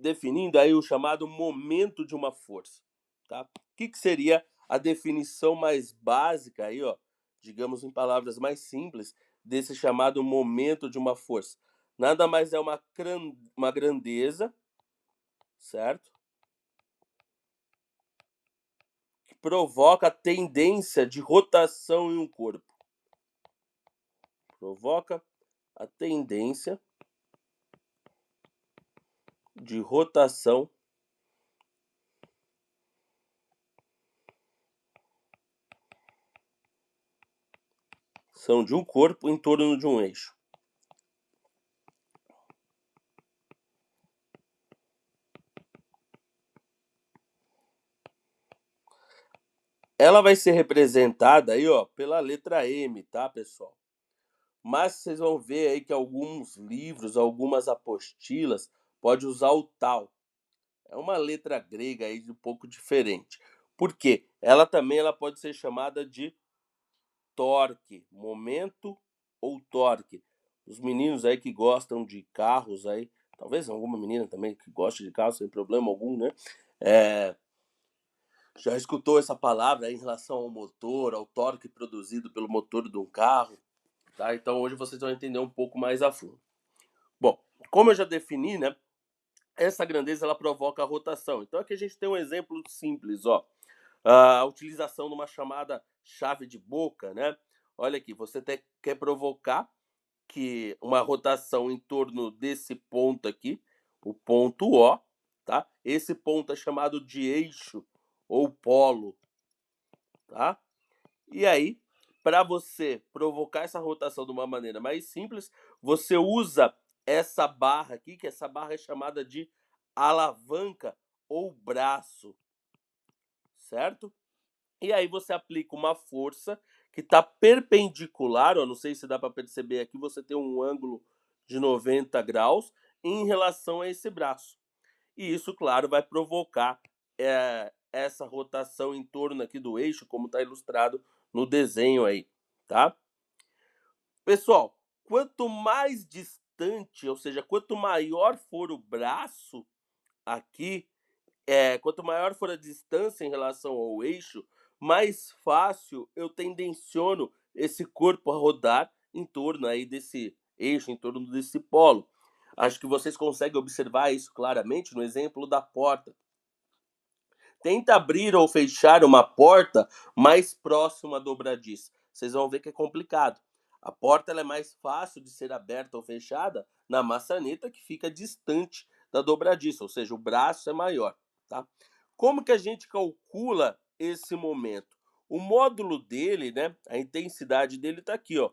definindo aí o chamado momento de uma força, tá? O que seria a definição mais básica aí, ó, digamos em palavras mais simples, desse chamado momento de uma força? Nada mais é uma grandeza, certo? Que provoca a tendência de rotação em um corpo. Provoca a tendência de rotação de um corpo em torno de um eixo. Ela vai ser representada aí, ó, pela letra M, tá, pessoal? Mas vocês vão ver aí que alguns livros, algumas apostilas, pode usar o tal. É uma letra grega aí um pouco diferente. Por quê? Ela pode ser chamada de torque, momento ou torque. Os meninos aí que gostam de carros aí, talvez alguma menina também que goste de carro sem problema algum, né? Já escutou essa palavra aí em relação ao motor, ao torque produzido pelo motor de um carro, tá? Então hoje vocês vão entender um pouco mais a fundo. Bom, como eu já defini, né? Essa grandeza ela provoca a rotação. Então aqui a gente tem um exemplo simples, ó. A utilização de uma chamada chave de boca, né? Olha aqui, você quer provocar que uma rotação em torno desse ponto aqui, o ponto O, tá? Esse ponto é chamado de eixo ou polo, tá? E aí, para você provocar essa rotação de uma maneira mais simples, você usa essa barra aqui, que essa barra é chamada de alavanca ou braço, certo? E aí você aplica uma força que está perpendicular, ó, não sei se dá para perceber aqui, você tem um ângulo de 90 graus em relação a esse braço. E isso, claro, vai provocar essa rotação em torno aqui do eixo, como está ilustrado no desenho aí, tá? Pessoal, quanto mais distante, ou seja, quanto maior for o braço aqui, quanto maior for a distância em relação ao eixo, mais fácil eu tendenciono esse corpo a rodar em torno aí desse eixo, em torno desse polo. Acho que vocês conseguem observar isso claramente no exemplo da porta. Tenta abrir ou fechar uma porta mais próxima à dobradiça. Vocês vão ver que é complicado. A porta ela é mais fácil de ser aberta ou fechada na maçaneta que fica distante da dobradiça, ou seja, o braço é maior, tá? Como que a gente calcula esse momento? O módulo dele, né, a intensidade dele está aqui, ó.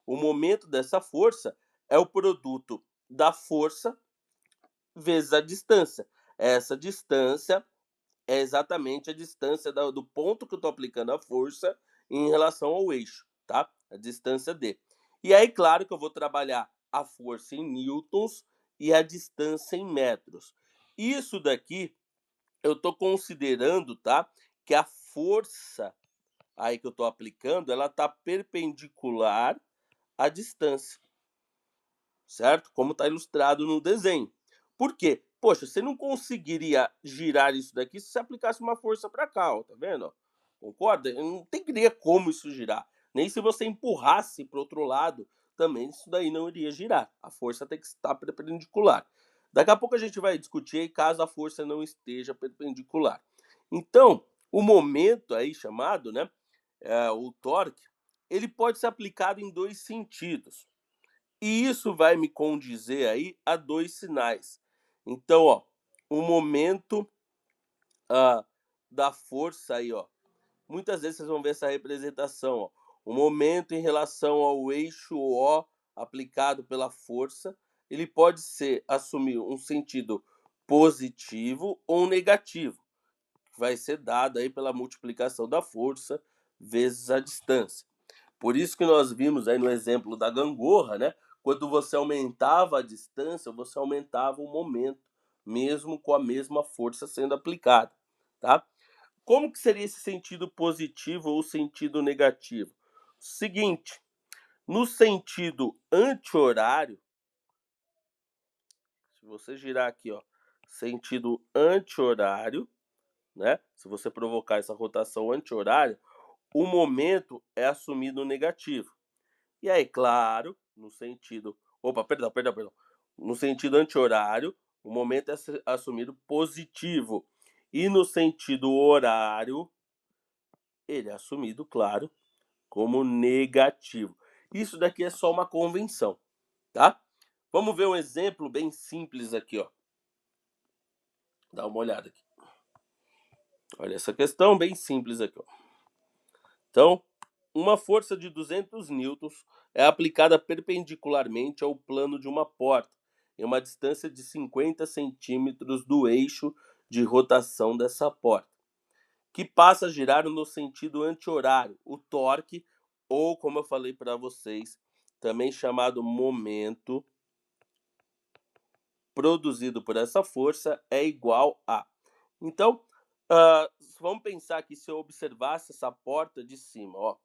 O momento dessa força é o produto da força vezes a distância. Essa distância é exatamente a distância do ponto que eu estou aplicando a força em relação ao eixo, tá? A distância D. E aí, claro que eu vou trabalhar a força em newtons e a distância em metros. Isso daqui eu estou considerando, tá? Que a força aí que eu estou aplicando, ela está perpendicular à distância, certo? Como está ilustrado no desenho. Por quê? Poxa, você não conseguiria girar isso daqui se você aplicasse uma força para cá, ó, tá vendo? Ó? Concorda? Não teria como isso girar. Nem se você empurrasse para o outro lado, também isso daí não iria girar. A força tem que estar perpendicular. Daqui a pouco a gente vai discutir caso a força não esteja perpendicular. Então, o momento aí chamado, né, o torque, ele pode ser aplicado em dois sentidos. E isso vai me condizer aí a dois sinais. Então, ó, o momento da força aí, ó. Muitas vezes vocês vão ver essa representação, ó. O momento em relação ao eixo O aplicado pela força, ele pode assumir um sentido positivo ou negativo, que vai ser dado aí pela multiplicação da força vezes a distância. Por isso que nós vimos aí no exemplo da gangorra, né? Quando você aumentava a distância, você aumentava o momento, mesmo com a mesma força sendo aplicada, tá? Como que seria esse sentido positivo ou sentido negativo? Seguinte, no sentido anti-horário, se você girar aqui, ó, sentido anti-horário, né? Se você provocar essa rotação anti-horária, o momento é assumido negativo. E aí, claro, no sentido. Opa, perdão. No sentido anti-horário, o momento é assumido positivo. E no sentido horário, ele é assumido, claro, como negativo. Isso daqui é só uma convenção, tá? Vamos ver um exemplo bem simples aqui, ó. Dá uma olhada aqui. Olha essa questão bem simples aqui, ó. Então, uma força de 200 newtons é aplicada perpendicularmente ao plano de uma porta, em uma distância de 50 centímetros do eixo de rotação dessa porta, que passa a girar no sentido anti-horário. O torque, ou como eu falei para vocês, também chamado momento produzido por essa força, é igual a. Então, vamos pensar que se eu observasse essa porta de cima, ó.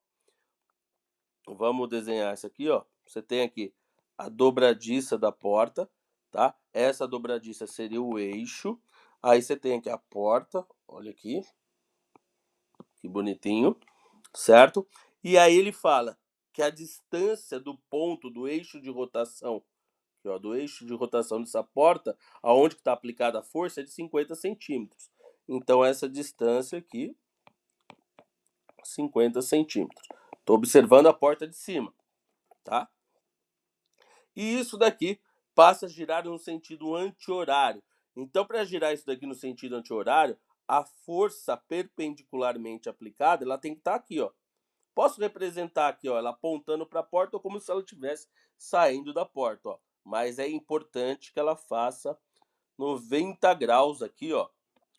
Vamos desenhar isso aqui, ó. Você tem aqui a dobradiça da porta, tá? Essa dobradiça seria o eixo. Aí você tem aqui a porta, olha aqui, que bonitinho, certo? E aí ele fala que a distância do ponto do eixo de rotação, aqui, ó, do eixo de rotação dessa porta, aonde que está aplicada a força, é de 50 centímetros. Então essa distância aqui, 50 centímetros. Estou observando a porta de cima, tá? E isso daqui passa a girar no sentido anti-horário. Então, para girar isso daqui no sentido anti-horário, a força perpendicularmente aplicada, ela tem que estar aqui, ó. Posso representar aqui, ó, ela apontando para a porta ou como se ela estivesse saindo da porta, ó. Mas é importante que ela faça 90 graus aqui, ó,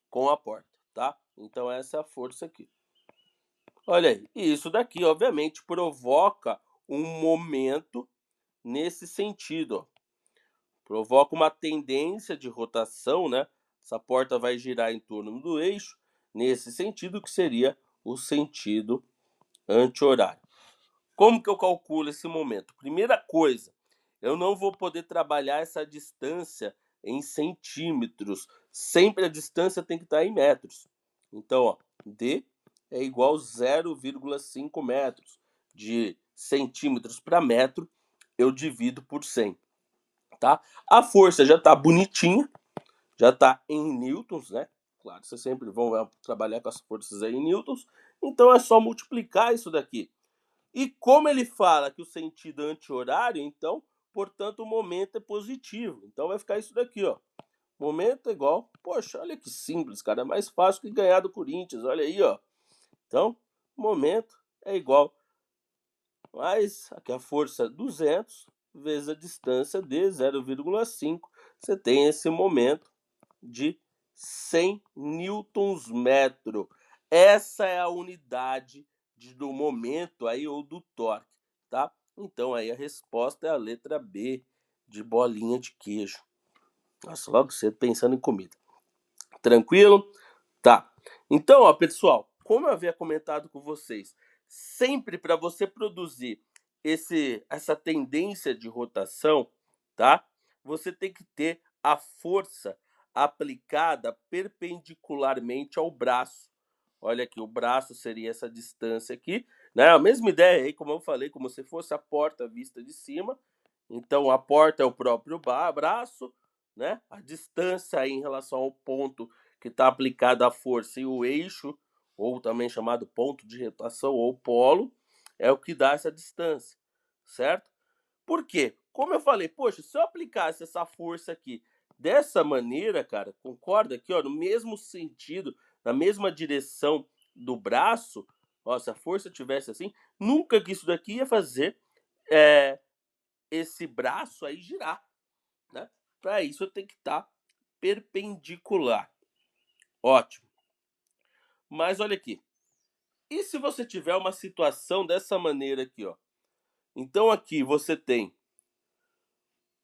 com a porta, tá? Então essa é a força aqui. Olha aí. E isso daqui, obviamente, provoca um momento nesse sentido, ó. Provoca uma tendência de rotação, né? Essa porta vai girar em torno do eixo, nesse sentido que seria o sentido anti-horário. Como que eu calculo esse momento? Primeira coisa, eu não vou poder trabalhar essa distância em centímetros. Sempre a distância tem que estar em metros. Então, ó, D é igual a 0,5 metros. De centímetros para metro, eu divido por 100. Tá? A força já está bonitinha, já está em newtons, né? Claro, vocês sempre vão trabalhar com as forças aí em newtons, então é só multiplicar isso daqui. E como ele fala que o sentido é anti-horário, então, portanto, o momento é positivo. Então vai ficar isso daqui, ó. Momento é igual, poxa, olha que simples, cara, é mais fácil que ganhar do Corinthians, olha aí, ó. Então, momento é igual, mas aqui a força 200 vezes a distância de 0,5, você tem esse momento de 100 newtons metro. Essa é a unidade do momento aí ou do torque, tá? Então aí a resposta é a letra B, de bolinha de queijo. Nossa, logo cedo pensando em comida. Tranquilo? Tá. Então, ó, pessoal, como eu havia comentado com vocês, sempre para você produzir essa tendência de rotação, tá? Você tem que ter a força aplicada perpendicularmente ao braço. Olha aqui, o braço seria essa distância aqui, né? A mesma ideia aí, como eu falei, como se fosse a porta vista de cima. Então, a porta é o próprio braço, né? A distância aí em relação ao ponto que está aplicada a força e o eixo, ou também chamado ponto de rotação ou polo, é o que dá essa distância, certo? Por quê? Como eu falei, poxa, se eu aplicasse essa força aqui dessa maneira, cara, concorda aqui, ó, no mesmo sentido, na mesma direção do braço, ó, se a força tivesse assim, nunca que isso daqui ia fazer esse braço aí girar, né? Para isso eu tenho que estar perpendicular. Ótimo. Mas olha aqui. E se você tiver uma situação dessa maneira aqui, ó? Então aqui você tem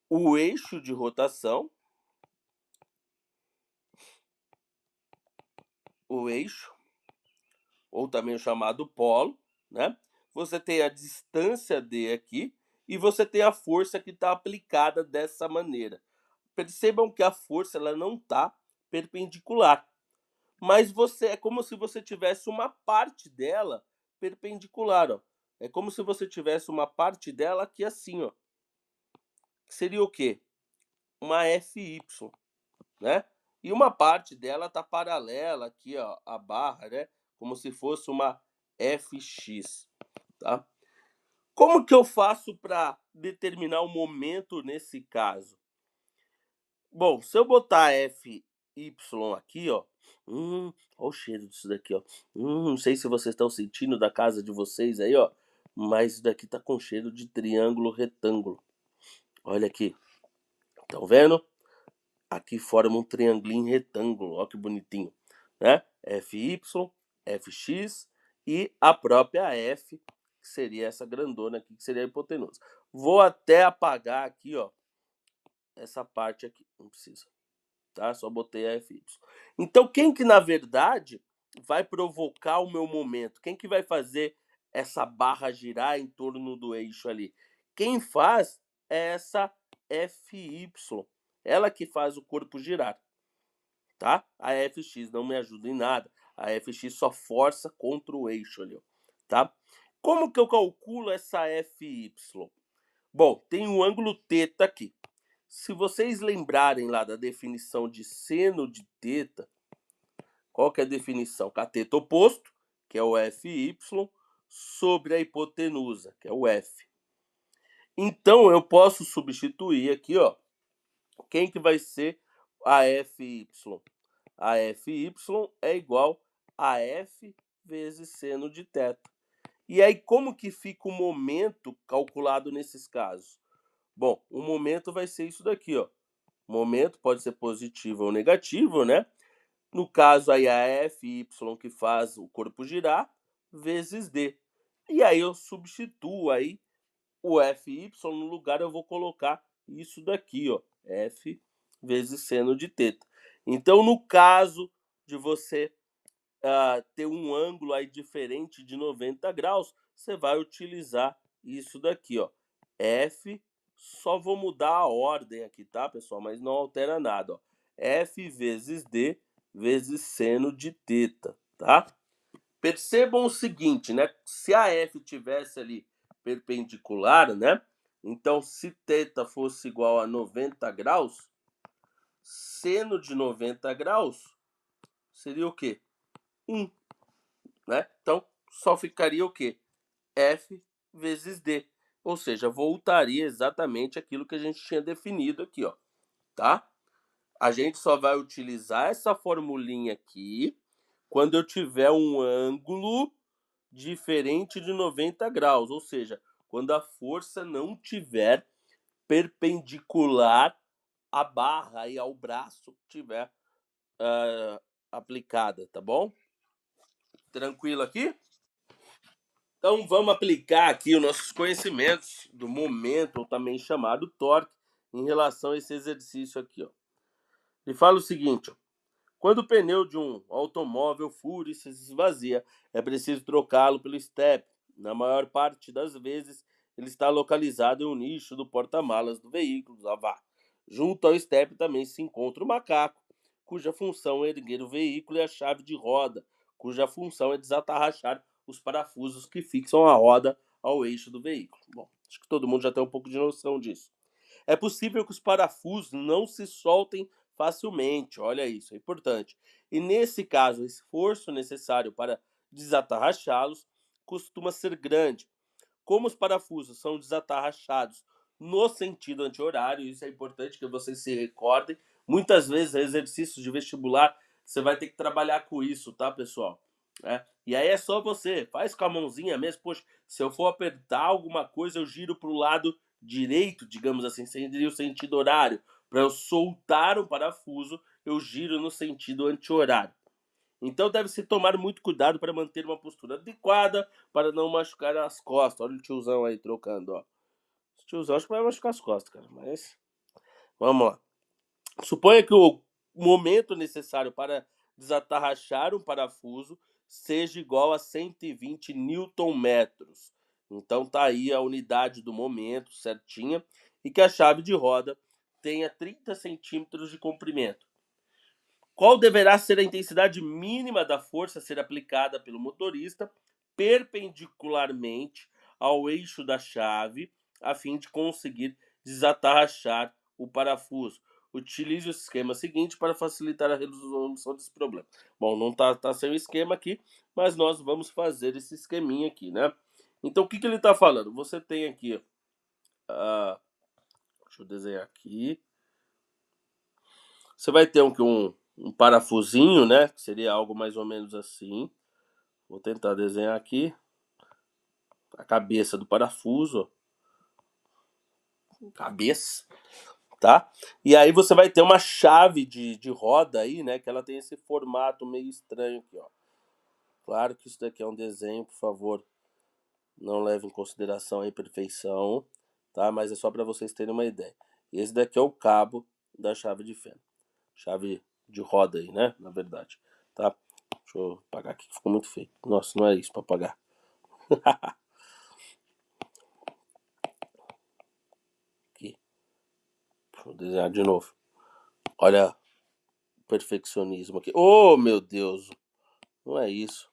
o eixo de rotação, o eixo, ou também o chamado polo, né? Você tem a distância D aqui e você tem a força que está aplicada dessa maneira. Percebam que a força ela não está perpendicular. Mas é como se você tivesse uma parte dela perpendicular, ó. É como se você tivesse uma parte dela aqui assim, ó. Seria o quê? Uma FY, né? E uma parte dela tá paralela aqui, ó, a barra, né? Como se fosse uma FX, tá? Como que eu faço para determinar o momento nesse caso? Bom, se eu botar FY aqui, ó, ó o cheiro disso daqui, ó. Não sei se vocês estão sentindo da casa de vocês aí, ó, mas isso daqui tá com cheiro de triângulo retângulo. Olha aqui, estão vendo? Aqui forma um triangulinho retângulo, ó que bonitinho, né? FY, FX e a própria F, que seria essa grandona aqui, que seria a hipotenusa. Vou até apagar aqui, ó, essa parte aqui, não precisa, tá? Só botei a FY. Então, quem que na verdade vai provocar o meu momento? Quem que vai fazer essa barra girar em torno do eixo ali? Quem faz é essa FY. Ela que faz o corpo girar, tá? A FX não me ajuda em nada. A FX só força contra o eixo ali, ó, tá? Como que eu calculo essa FY? Bom, tem um ângulo θ aqui. Se vocês lembrarem lá da definição de seno de θ, qual que é a definição? Cateto oposto, que é o FY, sobre a hipotenusa, que é o F. Então, eu posso substituir aqui, ó, quem que vai ser a FY? A FY é igual a F vezes seno de θ. E aí, como que fica o momento calculado nesses casos? Bom, o momento vai ser isso daqui, ó. Momento pode ser positivo ou negativo, né? No caso aí a FY que faz o corpo girar, vezes D. E aí eu substituo aí o FY no lugar, eu vou colocar isso daqui, ó, F vezes seno de θ. Então, no caso de você ter um ângulo aí diferente de 90 graus, você vai utilizar isso daqui, ó, F, só vou mudar a ordem aqui, tá, pessoal? Mas não altera nada, ó. F vezes D vezes seno de θ, tá? Percebam o seguinte, né? Se a F tivesse ali perpendicular, né? Então, se θ fosse igual a 90 graus, seno de 90 graus seria o quê? 1, né? Então, só ficaria o quê? F vezes D. Ou seja, voltaria exatamente aquilo que a gente tinha definido aqui, ó, tá? A gente só vai utilizar essa formulinha aqui quando eu tiver um ângulo diferente de 90 graus, ou seja, quando a força não tiver perpendicular à barra e ao braço que tiver aplicada, tá bom? Tranquilo aqui? Então vamos aplicar aqui os nossos conhecimentos do momento, ou também chamado torque, em relação a esse exercício aqui, ó. Ele fala o seguinte, ó: quando o pneu de um automóvel fura e se esvazia, é preciso trocá-lo pelo estepe. Na maior parte das vezes, ele está localizado em um nicho do porta-malas do veículo. Junto ao estepe também se encontra o macaco, cuja função é erguer o veículo, e a chave de roda, cuja função é desatarrachar os parafusos que fixam a roda ao eixo do veículo. Bom, acho que todo mundo já tem um pouco de noção disso. É possível que os parafusos não se soltem facilmente, olha isso, é importante. E nesse caso, o esforço necessário para desatarrachá-los costuma ser grande. Como os parafusos são desatarrachados no sentido anti-horário, isso é importante que vocês se recordem. Muitas vezes, exercícios de vestibular, você vai ter que trabalhar com isso, tá, pessoal? E aí é só você, faz com a mãozinha mesmo. Poxa, se eu for apertar alguma coisa, eu giro para o lado direito, digamos assim, seria o sentido horário. Para eu soltar o parafuso, eu giro no sentido anti-horário. Então deve-se tomar muito cuidado para manter uma postura adequada para não machucar as costas. Olha o tiozão aí trocando, ó. Esse tiozão acho que vai machucar as costas, cara, mas vamos lá. Suponha que o momento necessário para desatarrachar um parafuso seja igual a 120 Nm. Então tá aí a unidade do momento certinha, e que a chave de roda tenha 30 centímetros de comprimento. Qual deverá ser a intensidade mínima da força a ser aplicada pelo motorista perpendicularmente ao eixo da chave, a fim de conseguir desatarrachar o parafuso? Utilize o esquema seguinte para facilitar a resolução desse problema. Bom, não tá sem o esquema aqui, mas nós vamos fazer esse esqueminha aqui, né? Então, o que ele está falando? Você tem aqui, deixa eu desenhar aqui. Você vai ter um parafusinho, né? Que seria algo mais ou menos assim. Vou tentar desenhar aqui a cabeça do parafuso, cabeça, tá? E aí você vai ter uma chave de roda aí, né? Que ela tem esse formato meio estranho aqui, ó. Claro que isso daqui é um desenho, por favor, não leve em consideração a imperfeição, tá? Mas é só para vocês terem uma ideia. Esse daqui é o cabo da chave de fenda. Chave de roda aí, né? Na verdade, tá? Deixa eu apagar aqui que ficou muito feio. Nossa, não é isso para apagar. Aqui. Deixa eu desenhar de novo. Olha o perfeccionismo aqui. Oh, meu Deus. Não é isso.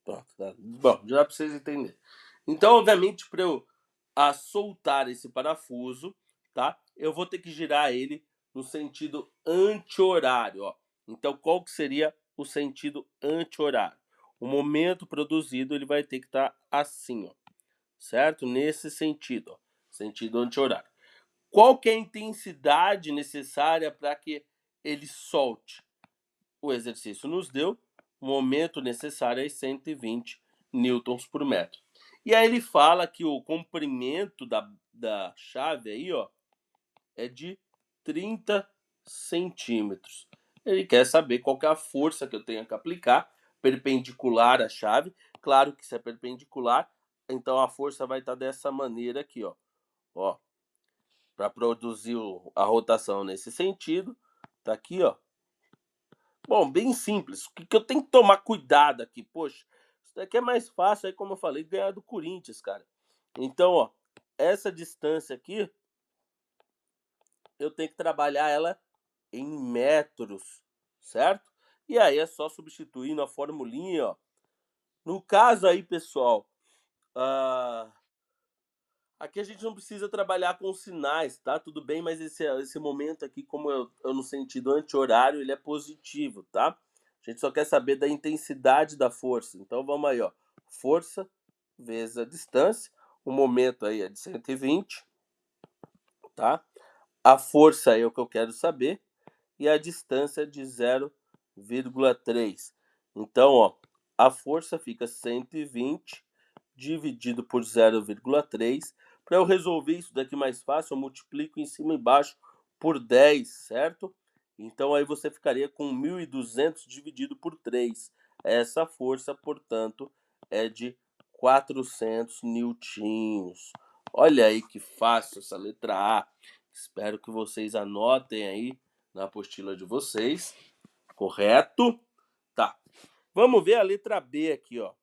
Pronto, tá. Bom, já dá para vocês entenderem. Então, obviamente, para eu soltar esse parafuso, tá? Eu vou ter que girar ele no sentido anti-horário, ó. Então, qual que seria o sentido anti-horário? O momento produzido ele vai ter que estar assim, ó, certo? Nesse sentido, ó, sentido anti-horário. Qual que é a intensidade necessária para que ele solte? O exercício nos deu o momento necessário é 120 newtons por metro. E aí ele fala que o comprimento da chave aí, ó, é de 30 centímetros. Ele quer saber qual que é a força que eu tenho que aplicar perpendicular à chave. Claro que se é perpendicular, então a força vai estar dessa maneira aqui, ó, para produzir a rotação nesse sentido. Tá aqui, ó. Bom, bem simples. O que eu tenho que tomar cuidado aqui? Poxa, isso daqui é mais fácil, aí, como eu falei, ganhar do Corinthians, cara. Então, ó, essa distância aqui, eu tenho que trabalhar ela em metros, certo? E aí é só substituir na formulinha, ó. No caso aí, pessoal, aqui a gente não precisa trabalhar com sinais, tá? Tudo bem, mas esse momento aqui, como eu no sentido anti-horário, ele é positivo, tá? A gente só quer saber da intensidade da força. Então vamos aí, ó. Força vezes a distância. O momento aí é de 120, tá? A força aí é o que eu quero saber. E a distância é de 0,3. Então, ó, a força fica 120 dividido por 0,3. Para eu resolver isso daqui mais fácil, eu multiplico em cima e embaixo por 10, certo? Então aí você ficaria com 1.200 dividido por 3. Essa força, portanto, é de 400 newtons. Olha aí que fácil essa letra A. Espero que vocês anotem aí na apostila de vocês. Correto? Tá. Vamos ver a letra B aqui, ó.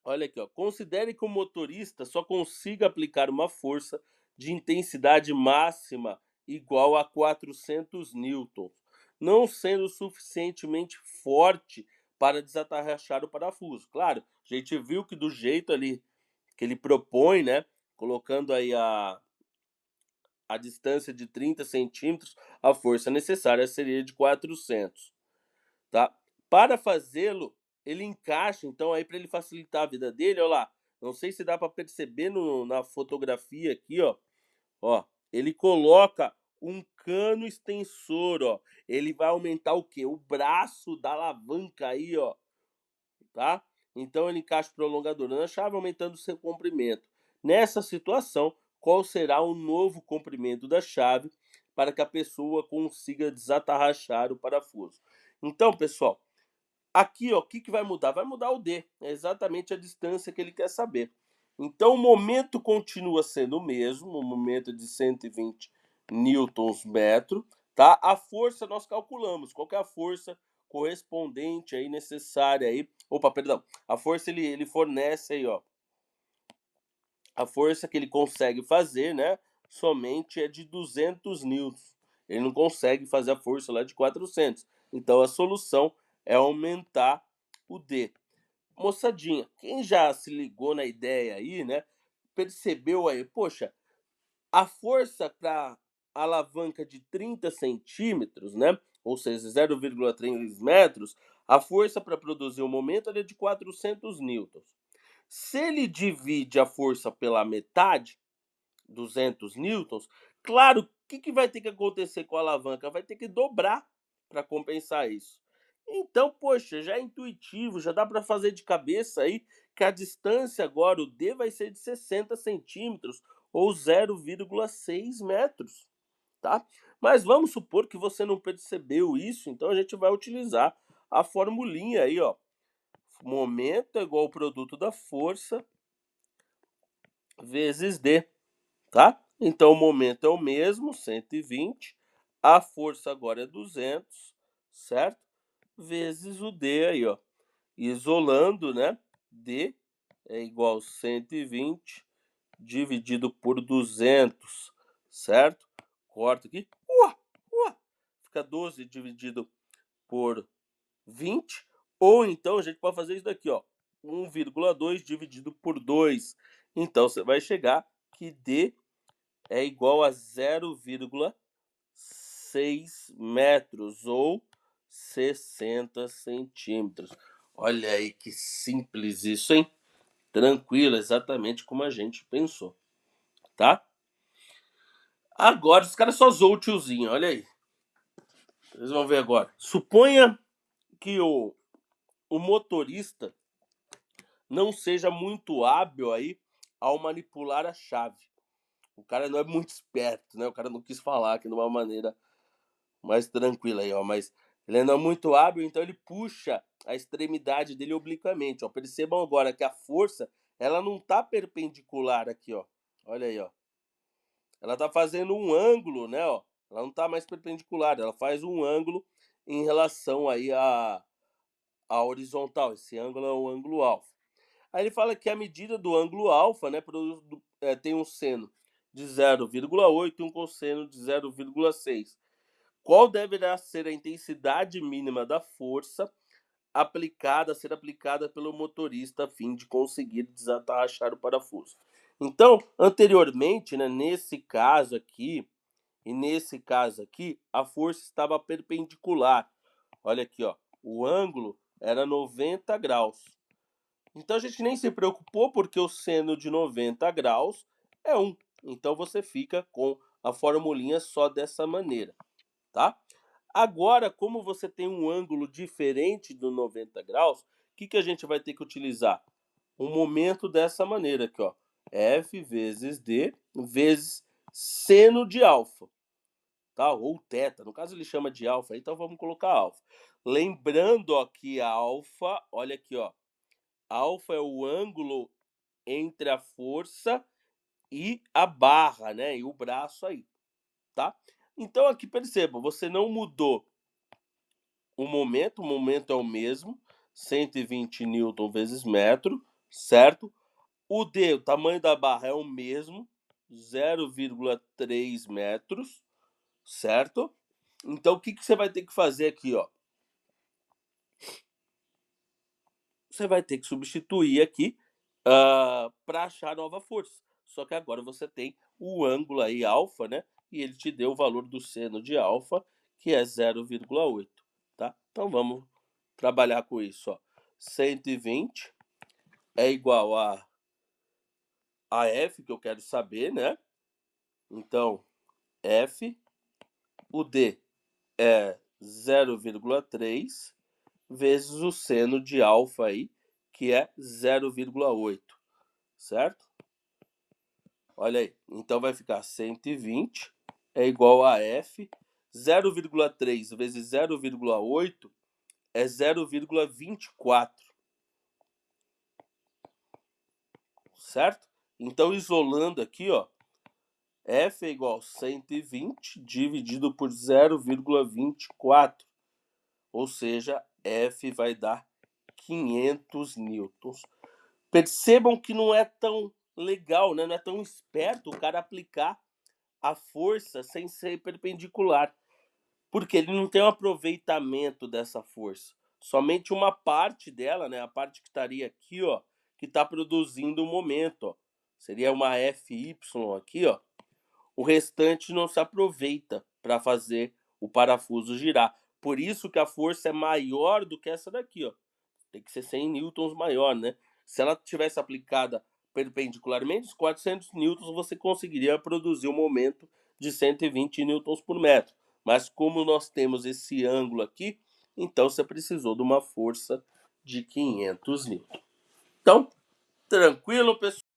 Olha aqui, ó. Considere que o motorista só consiga aplicar uma força de intensidade máxima igual a 400 newtons, não sendo suficientemente forte para desatarrachar o parafuso. Claro, a gente viu que do jeito ali que ele propõe, né, colocando aí a distância de 30 centímetros, a força necessária seria de 400, tá? Para fazê-lo, ele encaixa, então, aí para ele facilitar a vida dele, olha lá, não sei se dá para perceber na fotografia aqui, ó, ele coloca um cano extensor, ó, ele vai aumentar o quê? O braço da alavanca aí, ó, tá? Então ele encaixa o prolongador na chave, aumentando o seu comprimento. Nessa situação, qual será o novo comprimento da chave para que a pessoa consiga desatarrachar o parafuso? Então, pessoal, aqui, ó, o que vai mudar? Vai mudar o D, é exatamente a distância que ele quer saber. Então, o momento continua sendo o mesmo, o momento de 120 newtons metro, tá? A força nós calculamos, qual que é a força correspondente aí, necessária aí. Opa, perdão, a força ele fornece aí, ó, a força que ele consegue fazer, né? somente é de 200 newtons. Ele não consegue fazer a força lá de 400. Então a solução é aumentar o D. Moçadinha, quem já se ligou na ideia aí, né? Percebeu aí, poxa, a força para alavanca de 30 centímetros, né? Ou seja, 0,3 metros, a força para produzir o momento é de 400 newtons. Se ele divide a força pela metade, 200 newtons, claro, o que vai ter que acontecer com a alavanca? Vai ter que dobrar para compensar isso. Então, poxa, já é intuitivo, já dá para fazer de cabeça aí que a distância agora, o D, vai ser de 60 centímetros ou 0,6 metros, tá? Mas vamos supor que você não percebeu isso, então a gente vai utilizar a formulinha aí, ó. Momento é igual ao produto da força vezes D, tá? Então o momento é o mesmo, 120, a força agora é 200, certo? Vezes o D aí, ó. Isolando, né? D é igual a 120 dividido por 200, certo? Corta aqui, fica 12 dividido por 20, ou então a gente pode fazer isso daqui, ó, 1,2 dividido por 2. Então você vai chegar que D é igual a 0,6 metros ou 60 centímetros. Olha aí que simples isso, hein? Tranquilo, exatamente como a gente pensou, tá? Agora os caras só zoam o tiozinho, olha aí. Vocês vão ver agora. Suponha que o motorista não seja muito hábil aí ao manipular a chave. O cara não é muito esperto, né? O cara não quis falar aqui de uma maneira mais tranquila aí, ó. Mas ele não é muito hábil, então ele puxa a extremidade dele obliquamente, ó. Percebam agora que a força, ela não tá perpendicular aqui, ó. Olha aí, ó. Ela tá fazendo um ângulo, né, ó. Ela não tá mais perpendicular, ela faz um ângulo em relação aí a horizontal. Esse ângulo é o ângulo alfa. Aí ele fala que a medida do ângulo alfa, né, tem um seno de 0,8 e um cosseno de 0,6. Qual deverá ser a intensidade mínima da força a ser aplicada pelo motorista a fim de conseguir desatarrachar o parafuso? Então, anteriormente, né, nesse caso aqui e nesse caso aqui, a força estava perpendicular. Olha aqui, ó, o ângulo era 90 graus. Então a gente nem se preocupou porque o seno de 90 graus é 1. Então você fica com a formulinha só dessa maneira, tá? Agora, como você tem um ângulo diferente do 90 graus, o que a gente vai ter que utilizar? Um momento dessa maneira aqui, ó. F vezes D vezes seno de alfa, tá? Ou teta, no caso ele chama de alfa, então vamos colocar alfa. Lembrando ó, que alfa, olha aqui, ó. Alfa é o ângulo entre a força e a barra, né? E o braço aí, tá? Então aqui perceba, você não mudou o momento é o mesmo, 120 newton vezes metro, certo? O D, o tamanho da barra é o mesmo, 0,3 metros, certo? Então o que você vai ter que fazer aqui, ó? Você vai ter que substituir aqui para achar nova força. Só que agora você tem o ângulo aí alfa, né? E ele te deu o valor do seno de alfa, que é 0,8, tá? Então vamos trabalhar com isso, ó. 120 é igual a F, que eu quero saber, né? Então, F, o D é 0,3 vezes o seno de alfa aí, que é 0,8, certo? Olha aí, então vai ficar 120 é igual a F, 0,3 vezes 0,8 é 0,24, certo? Então, isolando aqui, ó, F é igual a 120 dividido por 0,24, ou seja, F vai dar 500 newtons. Percebam que não é tão legal, né? Não é tão esperto o cara aplicar a força sem ser perpendicular, porque ele não tem um aproveitamento dessa força. Somente uma parte dela, né, a parte que estaria aqui, ó, que está produzindo o momento, ó. Seria uma Fy aqui, ó. O restante não se aproveita para fazer o parafuso girar. Por isso que a força é maior do que essa daqui, ó. Tem que ser 100 newtons maior, né? Se ela tivesse aplicada perpendicularmente, os 400 newtons você conseguiria produzir um momento de 120 newtons por metro. Mas como nós temos esse ângulo aqui, então você precisou de uma força de 500 newtons. Então, tranquilo, pessoal?